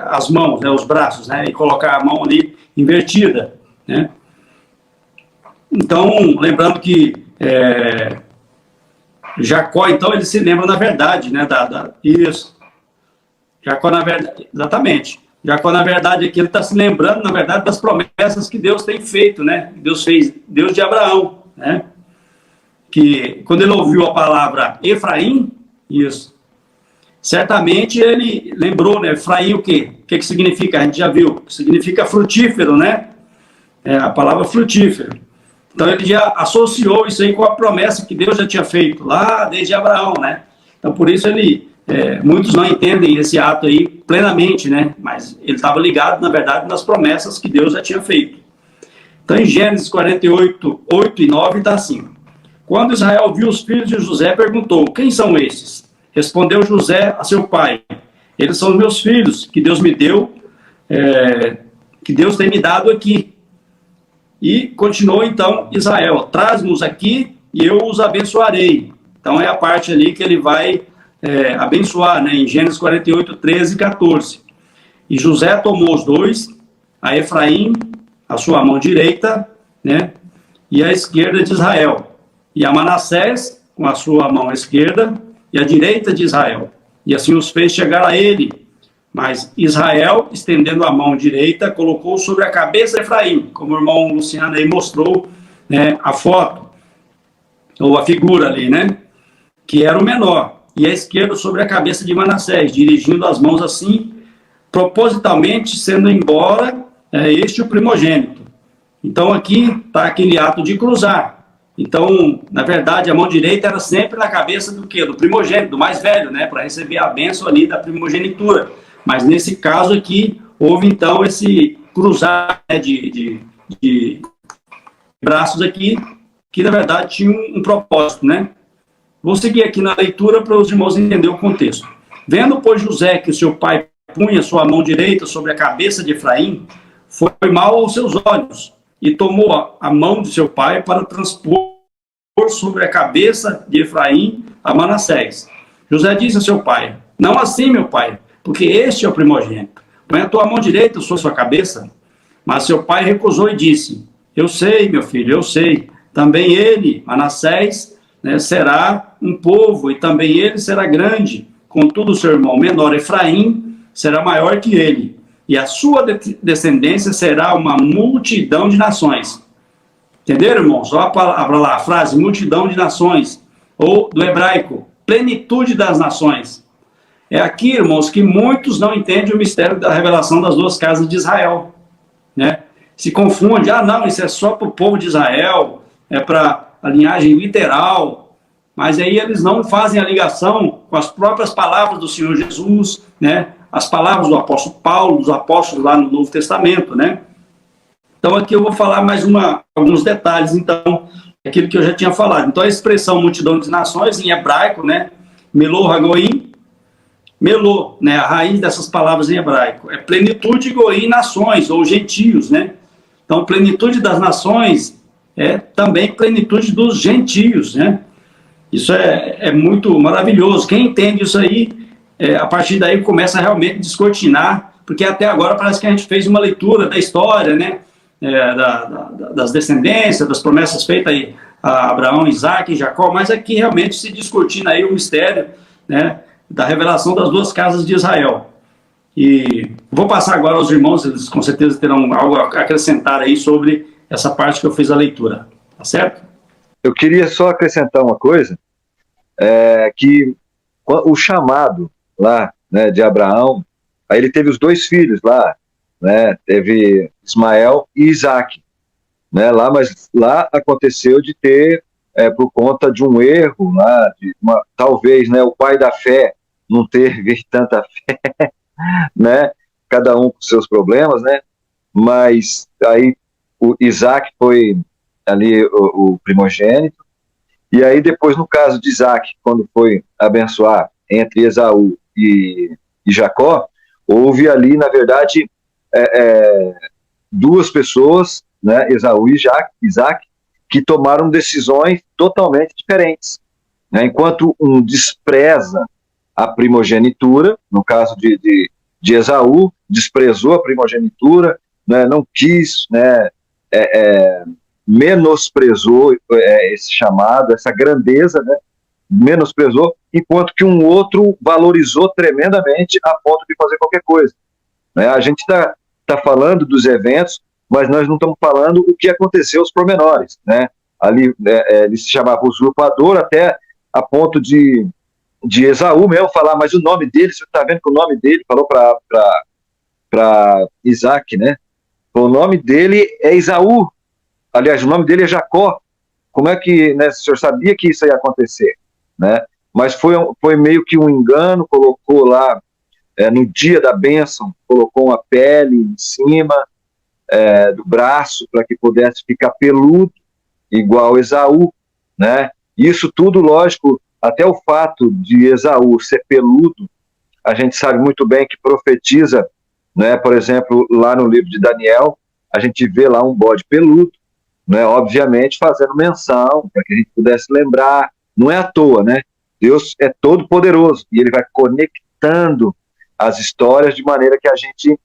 as mãos, né, os braços, né, e colocar a mão ali invertida, né? Então, lembrando que Jacó, então, ele se lembra, na verdade, né, isso. Jacó, na verdade, exatamente. Jacó, na verdade, aqui ele está se lembrando, na verdade, das promessas que Deus tem feito, né? Deus fez, Deus de Abraão, né? Que quando ele ouviu a palavra Efraim, isso, certamente ele lembrou, né? Efraim o quê? O que significa? A gente já viu. Significa frutífero, né? A palavra frutífero. Então ele já associou isso aí com a promessa que Deus já tinha feito lá desde Abraão, né? Então por isso muitos não entendem esse ato aí plenamente, né? Mas ele estava ligado, na verdade, nas promessas que Deus já tinha feito. Então em Gênesis 48, 8 e 9 está assim. Quando Israel viu os filhos de José, perguntou, quem são esses? Respondeu José a seu pai, eles são os meus filhos, que Deus me deu, que Deus tem me dado aqui. E continuou então Israel, traz-nos aqui e eu os abençoarei. Então é a parte ali que ele vai abençoar, né, em Gênesis 48, 13 e 14. E José tomou os dois, a Efraim, a sua mão direita, né, e a esquerda de Israel, e a Manassés com a sua mão esquerda e a direita de Israel. E assim os fez chegar a ele. Mas Israel, estendendo a mão direita, colocou sobre a cabeça de Efraim, como o irmão Luciano aí mostrou, né, a foto, ou a figura ali, né, que era o menor, e a esquerda sobre a cabeça de Manassés, dirigindo as mãos assim, propositalmente sendo embora este o primogênito. Então aqui está aquele ato de cruzar. Então, na verdade, a mão direita era sempre na cabeça do quê? Do primogênito, do mais velho, né, para receber a bênção ali da primogenitura. Mas nesse caso aqui, houve então esse cruzar, né, de braços aqui, que na verdade tinha um propósito, né? Vou seguir aqui na leitura para os irmãos entenderem o contexto. Vendo, pois, José que o seu pai punha sua mão direita sobre a cabeça de Efraim, foi mal aos seus olhos, e tomou a mão de seu pai para transpor sobre a cabeça de Efraim a Manassés. José disse a seu pai, não assim, meu pai, porque este é o primogênito. Põe a tua mão direita sobre sua cabeça. Mas seu pai recusou e disse, eu sei, meu filho, eu sei. Também ele, Manassés, né, será um povo, e também ele será grande. Contudo, seu irmão menor, Efraim, será maior que ele. E a sua descendência será uma multidão de nações. Entenderam, irmãos? Olha a palavra lá, a frase, multidão de nações. Ou, do hebraico, plenitude das nações. É aqui, irmãos, que muitos não entendem o mistério da revelação das duas casas de Israel, né? Se confundem, não, isso é só para o povo de Israel, é para a linhagem literal, mas aí eles não fazem a ligação com as próprias palavras do Senhor Jesus, né? As palavras do apóstolo Paulo, dos apóstolos lá no Novo Testamento, né? Então aqui eu vou falar mais alguns detalhes, então, aquilo que eu já tinha falado. Então a expressão multidão de nações, em hebraico, né? Melô Hagoim, Melô, né, a raiz dessas palavras em hebraico, é plenitude, goim, nações, ou gentios, né? Então, plenitude das nações é também plenitude dos gentios, né? Isso é muito maravilhoso. Quem entende isso aí, a partir daí começa a realmente descortinar, porque até agora parece que a gente fez uma leitura da história, né? Das descendências, das promessas feitas aí a Abraão, Isaac e Jacó, mas aqui realmente se discutindo aí o mistério, né, da revelação das duas casas de Israel. E vou passar agora aos irmãos, eles com certeza terão algo a acrescentar aí sobre essa parte que eu fiz a leitura, tá certo? Eu queria só acrescentar uma coisa, que o chamado lá, né, de Abraão, aí ele teve os dois filhos lá, né, teve Ismael e Isaac, né, lá, mas lá aconteceu de ter, por conta de um erro lá, talvez, né, o pai da fé não teve tanta fé, né, cada um com seus problemas, né, mas aí o Isaac foi ali o primogênito, e aí depois, no caso de Isaac, quando foi abençoar entre Esaú e Jacó, houve ali, na verdade, duas pessoas, né, Esaú e Isaac, que tomaram decisões totalmente diferentes, né, enquanto um despreza a primogenitura, no caso de Esaú, desprezou a primogenitura, né, não quis, né, menosprezou esse chamado, essa grandeza, né, menosprezou, enquanto que um outro valorizou tremendamente a ponto de fazer qualquer coisa, né? A gente está falando dos eventos, mas nós não estamos falando o que aconteceu, os pormenores, né? Ali ele se chamava usurpador, até a ponto de Esaú mesmo falar, mas o nome dele, você está vendo que o nome dele falou para Isaac, né? O nome dele é Esaú, aliás, o nome dele é Jacó. Como é que, né, o senhor sabia que isso ia acontecer, né? Mas foi meio que um engano, colocou lá, no dia da bênção, colocou uma pele em cima do braço para que pudesse ficar peludo, igual Esaú, né? Isso tudo, lógico, até o fato de Esaú ser peludo, a gente sabe muito bem que profetiza, né? Por exemplo, lá no livro de Daniel, a gente vê lá um bode peludo, né? Obviamente fazendo menção, para que a gente pudesse lembrar, não é à toa, né? Deus é todo poderoso, e ele vai conectando as histórias de maneira que a gente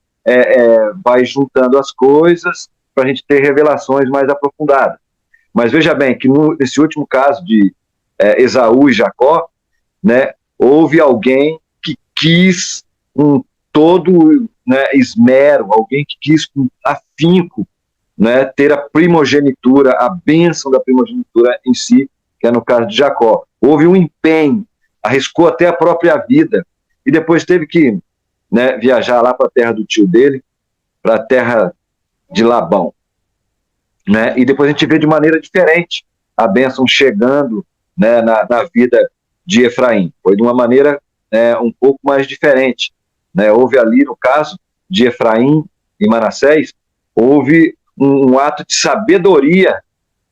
vai juntando as coisas para a gente ter revelações mais aprofundadas. Mas veja bem que nesse último caso de Esaú e Jacó, né, houve alguém que quis com todo, né, esmero, alguém que quis com afinco, né, ter a primogenitura, a bênção da primogenitura em si, que é no caso de Jacó. Houve um empenho, arriscou até a própria vida, e depois teve que, né, viajar lá para a terra do tio dele, para a terra de Labão, né, e depois a gente vê de maneira diferente a bênção chegando, né, na vida de Efraim. Foi de uma maneira um pouco mais diferente, né. Houve ali, no caso de Efraim e Manassés, houve um ato de sabedoria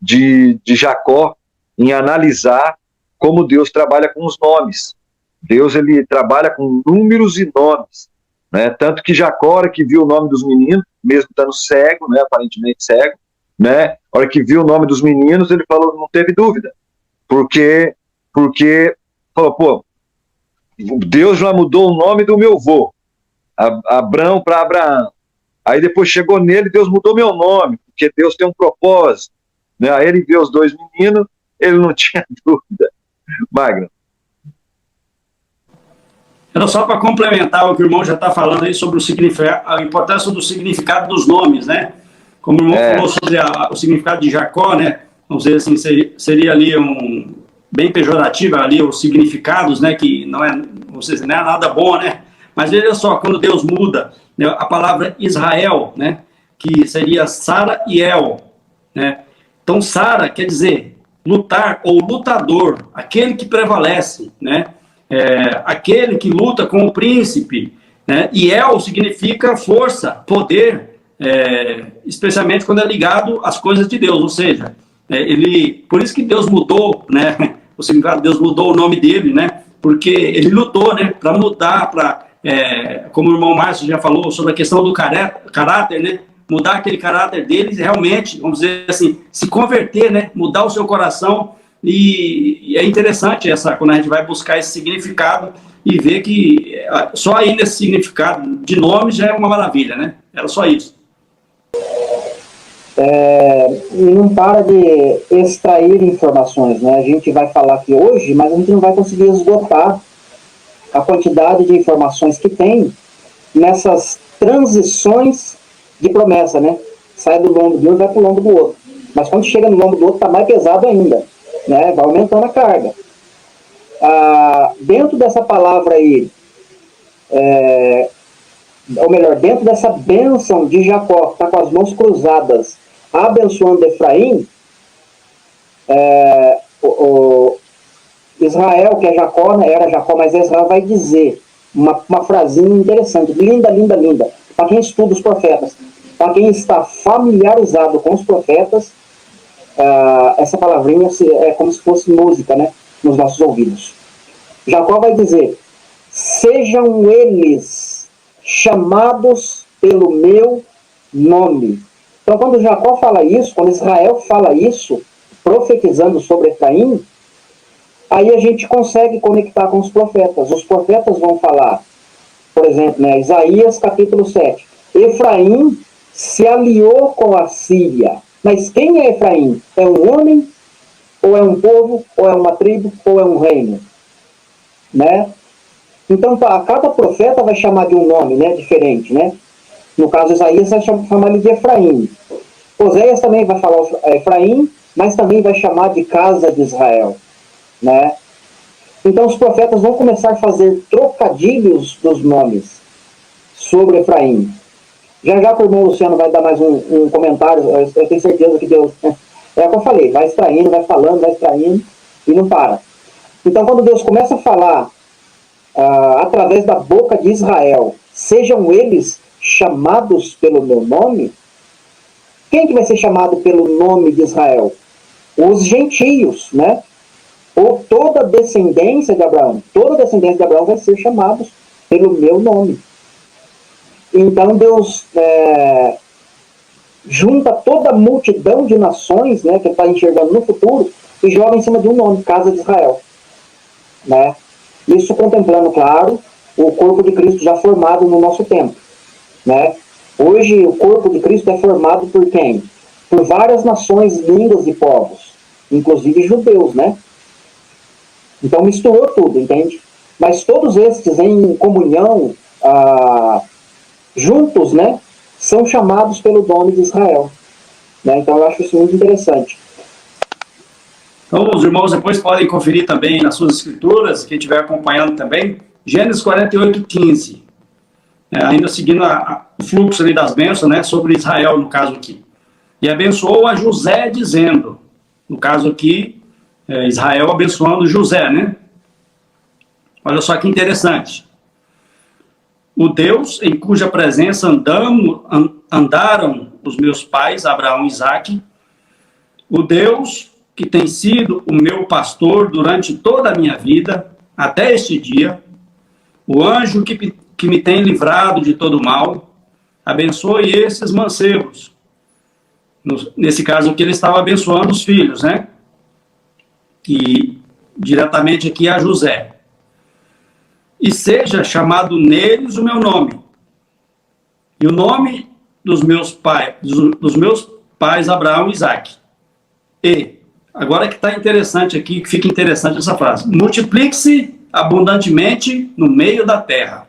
de Jacó em analisar como Deus trabalha com os nomes. Deus, ele trabalha com números e nomes, né? Tanto que Jacó, a hora que viu o nome dos meninos, mesmo estando cego, né, aparentemente cego, né, a hora que viu o nome dos meninos, ele falou, não teve dúvida, porque falou, pô, Deus já mudou o nome do meu avô, Abrão para Abraão. Aí depois chegou nele, Deus mudou meu nome, porque Deus tem um propósito, né? Aí ele viu os dois meninos, ele não tinha dúvida. Magno. Era só para complementar o que o irmão já está falando aí sobre a importância do significado dos nomes, né? Como o irmão falou sobre o significado de Jacó, né? Vamos dizer assim, seria ali bem pejorativo ali os significados, né? Que não é, não é nada bom, né? Mas veja só, quando Deus muda, né, a palavra Israel, né? Que seria Sara e El, né? Então, Sara quer dizer lutar ou lutador, aquele que prevalece, né? Aquele que luta com o príncipe, né? E El significa força, poder, especialmente quando é ligado às coisas de Deus, ou seja, por isso que Deus mudou, né? O significado de Deus mudou o nome dele, né? Porque ele lutou, né? Para mudar, como o irmão Márcio já falou sobre a questão do caráter, né? Mudar aquele caráter deles, realmente, vamos dizer assim, se converter, né? Mudar o seu coração. E é interessante quando a gente vai buscar esse significado e ver que só aí nesse significado de nome já é uma maravilha, né? Era só isso. e não para de extrair informações, né? A gente vai falar aqui hoje, mas a gente não vai conseguir esgotar a quantidade de informações que tem nessas transições de promessa, né? Sai do lombo de um e vai para o lombo do outro. Mas quando chega no lombo do outro, está mais pesado ainda, né? Vai aumentando a carga. Dentro dessa palavra aí, ou melhor, dentro dessa bênção de Jacó, que está com as mãos cruzadas, abençoando Efraim, Israel, que é Jacó, né, era Jacó, mas Israel vai dizer uma frasinha interessante, linda, linda, linda. Para quem estuda os profetas, para quem está familiarizado com os profetas, essa palavrinha é como se fosse música, né, nos nossos ouvidos. Jacó vai dizer: sejam eles chamados pelo meu nome. Então, quando Jacó fala isso, quando Israel fala isso, profetizando sobre Efraim, aí a gente consegue conectar com os profetas. Os profetas vão falar, por exemplo, né, Isaías capítulo 7. Efraim se aliou com a Síria. Mas quem é Efraim? É um homem? Ou é um povo? Ou é uma tribo? Ou é um reino? Né? Então, cada profeta vai chamar de um nome, né, diferente, né? No caso, Isaías vai chamar ele de Efraim. Oséias também vai falar Efraim, mas também vai chamar de casa de Israel, né? Então, os profetas vão começar a fazer trocadilhos dos nomes sobre Efraim. Já já que o irmão Luciano vai dar mais um comentário, eu tenho certeza que Deus... É o que eu falei, vai extraindo, vai falando, vai extraindo e não para. Então, quando Deus começa a falar através da boca de Israel, sejam eles chamados pelo meu nome, quem que vai ser chamado pelo nome de Israel? Os gentios, né? Ou toda descendência de Abraão. Toda descendência de Abraão vai ser chamados pelo meu nome. Então Deus junta toda a multidão de nações, né, que ele está enxergando no futuro, e joga em cima de um nome, Casa de Israel, né? Isso contemplando, claro, o corpo de Cristo já formado no nosso tempo, né? Hoje o corpo de Cristo é formado por quem? Por várias nações, línguas e povos, inclusive judeus, né? Então misturou tudo, entende? Mas todos estes em comunhão, juntos, né, são chamados pelo nome de Israel, né? Então eu acho isso muito interessante. Então, os irmãos depois podem conferir também nas suas escrituras, quem estiver acompanhando também, Gênesis 48:15. Ainda seguindo o fluxo ali das bênçãos, né, sobre Israel, no caso aqui. E abençoou a José, dizendo, no caso aqui, Israel abençoando José, né? Olha só que interessante. O Deus em cuja presença andaram os meus pais, Abraão e Isaque, o Deus que tem sido o meu pastor durante toda a minha vida, até este dia, o anjo que me tem livrado de todo mal, abençoe esses mancebos. Nesse caso aqui, ele estava abençoando os filhos, né? E diretamente aqui a José. E seja chamado neles o meu nome. E o nome dos meus pais Abraão e Isaque. E, agora que está interessante aqui, que fica interessante essa frase. Multiplique-se abundantemente no meio da terra.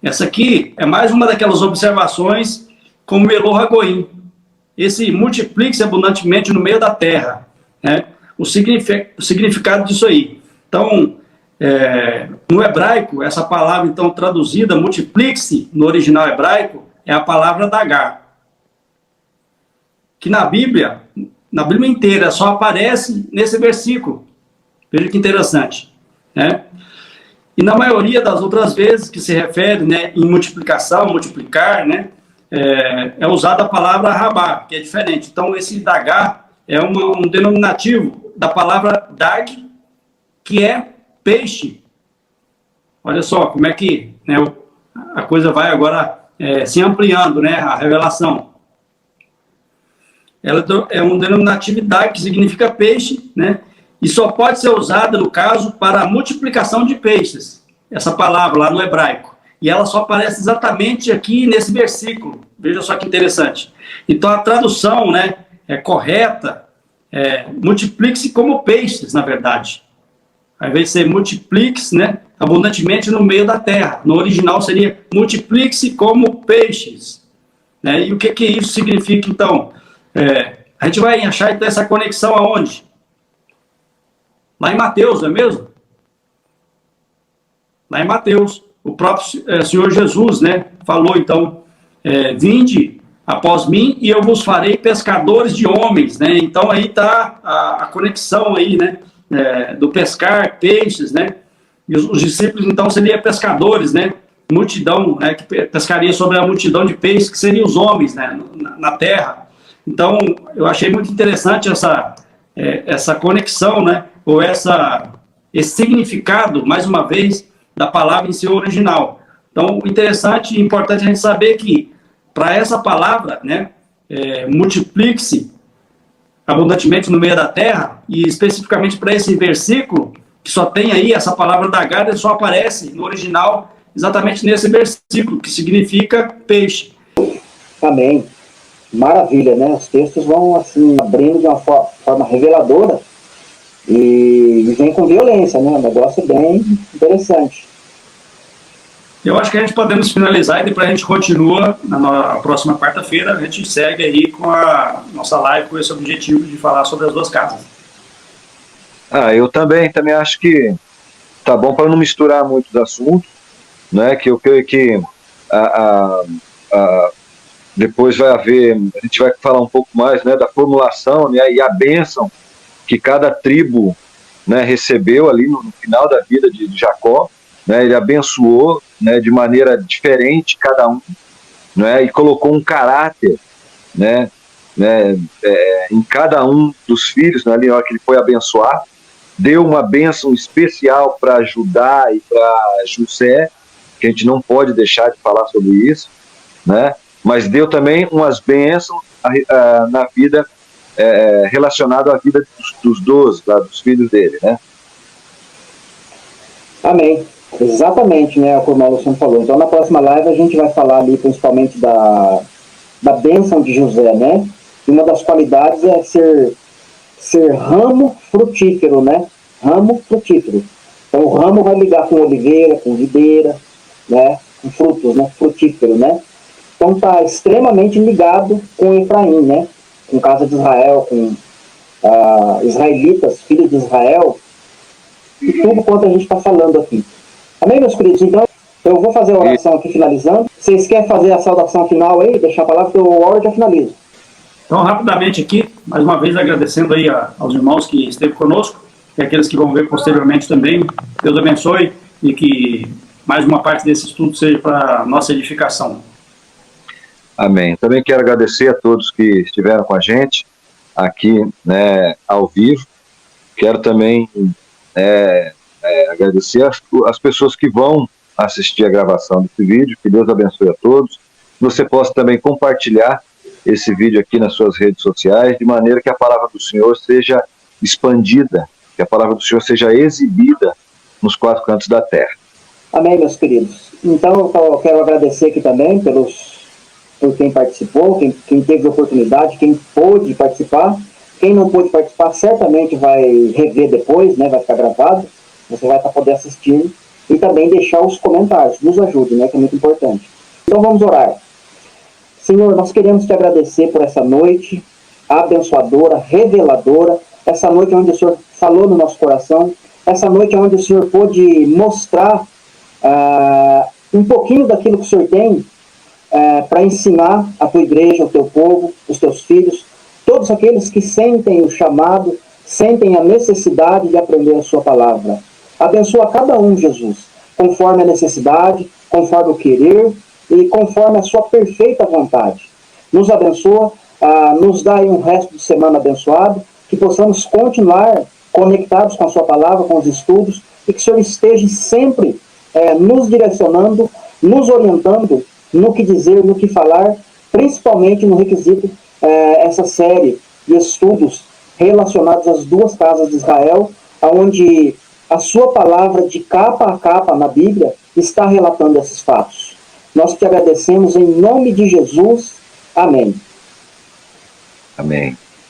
Essa aqui é mais uma daquelas observações como Eloha Goim. Esse multiplique-se abundantemente no meio da terra, né? O significado disso aí. Então, no hebraico, essa palavra então traduzida, multiplique-se, no original hebraico, é a palavra dagar. Que na Bíblia inteira, só aparece nesse versículo. Veja que interessante, né? E na maioria das outras vezes que se refere, né, em multiplicação, multiplicar, né, é usada a palavra rabá, que é diferente. Então, esse dagar é um denominativo da palavra dag, que é peixe. Olha só como é que, né, a coisa vai agora se ampliando, né, a revelação. Ela é um denominativo dag, que significa peixe, né, e só pode ser usada, no caso, para a multiplicação de peixes. Essa palavra lá no hebraico. e ela só aparece exatamente aqui nesse versículo. Veja só que interessante. Então a tradução, né, correta, multiplique-se como peixes, na verdade. Ao invés de ser multiplique-se, né, abundantemente no meio da terra. No original seria multiplique-se como peixes. Né? E o que isso significa, então? A gente vai achar então, essa conexão aonde? Lá em Mateus, não é mesmo? Lá em Mateus, o próprio Senhor Jesus, né, falou, então, vinde após mim e eu vos farei pescadores de homens, né? Então aí está a conexão aí, né, do pescar peixes, né? E os discípulos, então, seriam pescadores, né? Multidão, né, que pescaria sobre a multidão de peixes, que seriam os homens, né, na terra. Então, eu achei muito interessante essa conexão, né, ou esse significado, mais uma vez, da palavra em seu original. Então, interessante e importante a gente saber que, para essa palavra, né, multiplique-se abundantemente no meio da terra, e especificamente para esse versículo, que só tem aí essa palavra da Gada, só aparece no original exatamente nesse versículo, que significa peixe. Amém. Maravilha, né? Os textos vão, assim, abrindo de uma forma reveladora e vem com violência, né? Um negócio bem interessante. Eu acho que a gente podemos finalizar e depois a gente continua na próxima quarta-feira, a gente segue aí com a nossa live com esse objetivo de falar sobre as duas casas. Eu também acho que tá bom para não misturar muitos assuntos, né? Que eu creio que depois vai haver, a gente vai falar um pouco mais, né, da formulação, né, e a bênção que cada tribo, né, recebeu ali no final da vida de Jacó, né? Ele abençoou, né, de maneira diferente cada um, né, e colocou um caráter, né, em cada um dos filhos, né, ali na hora que ele foi abençoar, deu uma bênção especial para Judá e para José, que a gente não pode deixar de falar sobre isso, né? Mas deu também umas bênçãos na vida relacionada à vida dos 12, lá, dos filhos dele, né? Amém. Exatamente, né, como o Luciano falou. Então, na próxima live, a gente vai falar ali principalmente da bênção de José, né? E uma das qualidades é ser ramo frutífero, né? Ramo frutífero. Então, o ramo vai ligar com oliveira, com videira, né? Com frutos, né? Frutífero, né? Então, está extremamente ligado com Efraim, né? Com casa de Israel, com israelitas, filhos de Israel, e tudo quanto a gente está falando aqui. Amém, meus queridos? Então, eu vou fazer a oração aqui finalizando. Vocês querem fazer a saudação final aí? Deixar a palavra que eu oro e já finalizo. Então, rapidamente aqui, mais uma vez agradecendo aí aos irmãos que esteve conosco e aqueles que vão ver posteriormente também. Deus abençoe e que mais uma parte desse estudo seja para nossa edificação. Amém. Também quero agradecer a todos que estiveram com a gente aqui, né, ao vivo. Quero também agradecer as pessoas que vão assistir a gravação desse vídeo. Que Deus abençoe a todos. Você possa também compartilhar esse vídeo aqui nas suas redes sociais, de maneira que a palavra do Senhor seja expandida, que a palavra do Senhor seja exibida nos quatro cantos da terra. Amém, meus queridos. Então, eu quero agradecer aqui também por quem participou, quem teve oportunidade, quem pôde participar. Quem não pôde participar, certamente vai rever depois, né? Vai ficar gravado. Você vai poder assistir e também deixar os comentários. Nos ajude, né? Que é muito importante. Então, vamos orar. Senhor, nós queremos te agradecer por essa noite abençoadora, reveladora, essa noite onde o Senhor falou no nosso coração, essa noite onde o Senhor pôde mostrar um pouquinho daquilo que o Senhor tem para ensinar a tua igreja, o teu povo, os teus filhos, todos aqueles que sentem o chamado, sentem a necessidade de aprender a sua palavra. Abençoa cada um, Jesus, conforme a necessidade, conforme o querer e conforme a sua perfeita vontade. Nos abençoa, nos dá aí um resto de semana abençoado, que possamos continuar conectados com a sua palavra, com os estudos, e que o Senhor esteja sempre nos direcionando, nos orientando no que dizer, no que falar, principalmente no requisito essa série de estudos relacionados às duas casas de Israel, onde a sua palavra de capa a capa na Bíblia está relatando esses fatos. Nós te agradecemos em nome de Jesus. Amém. Amém.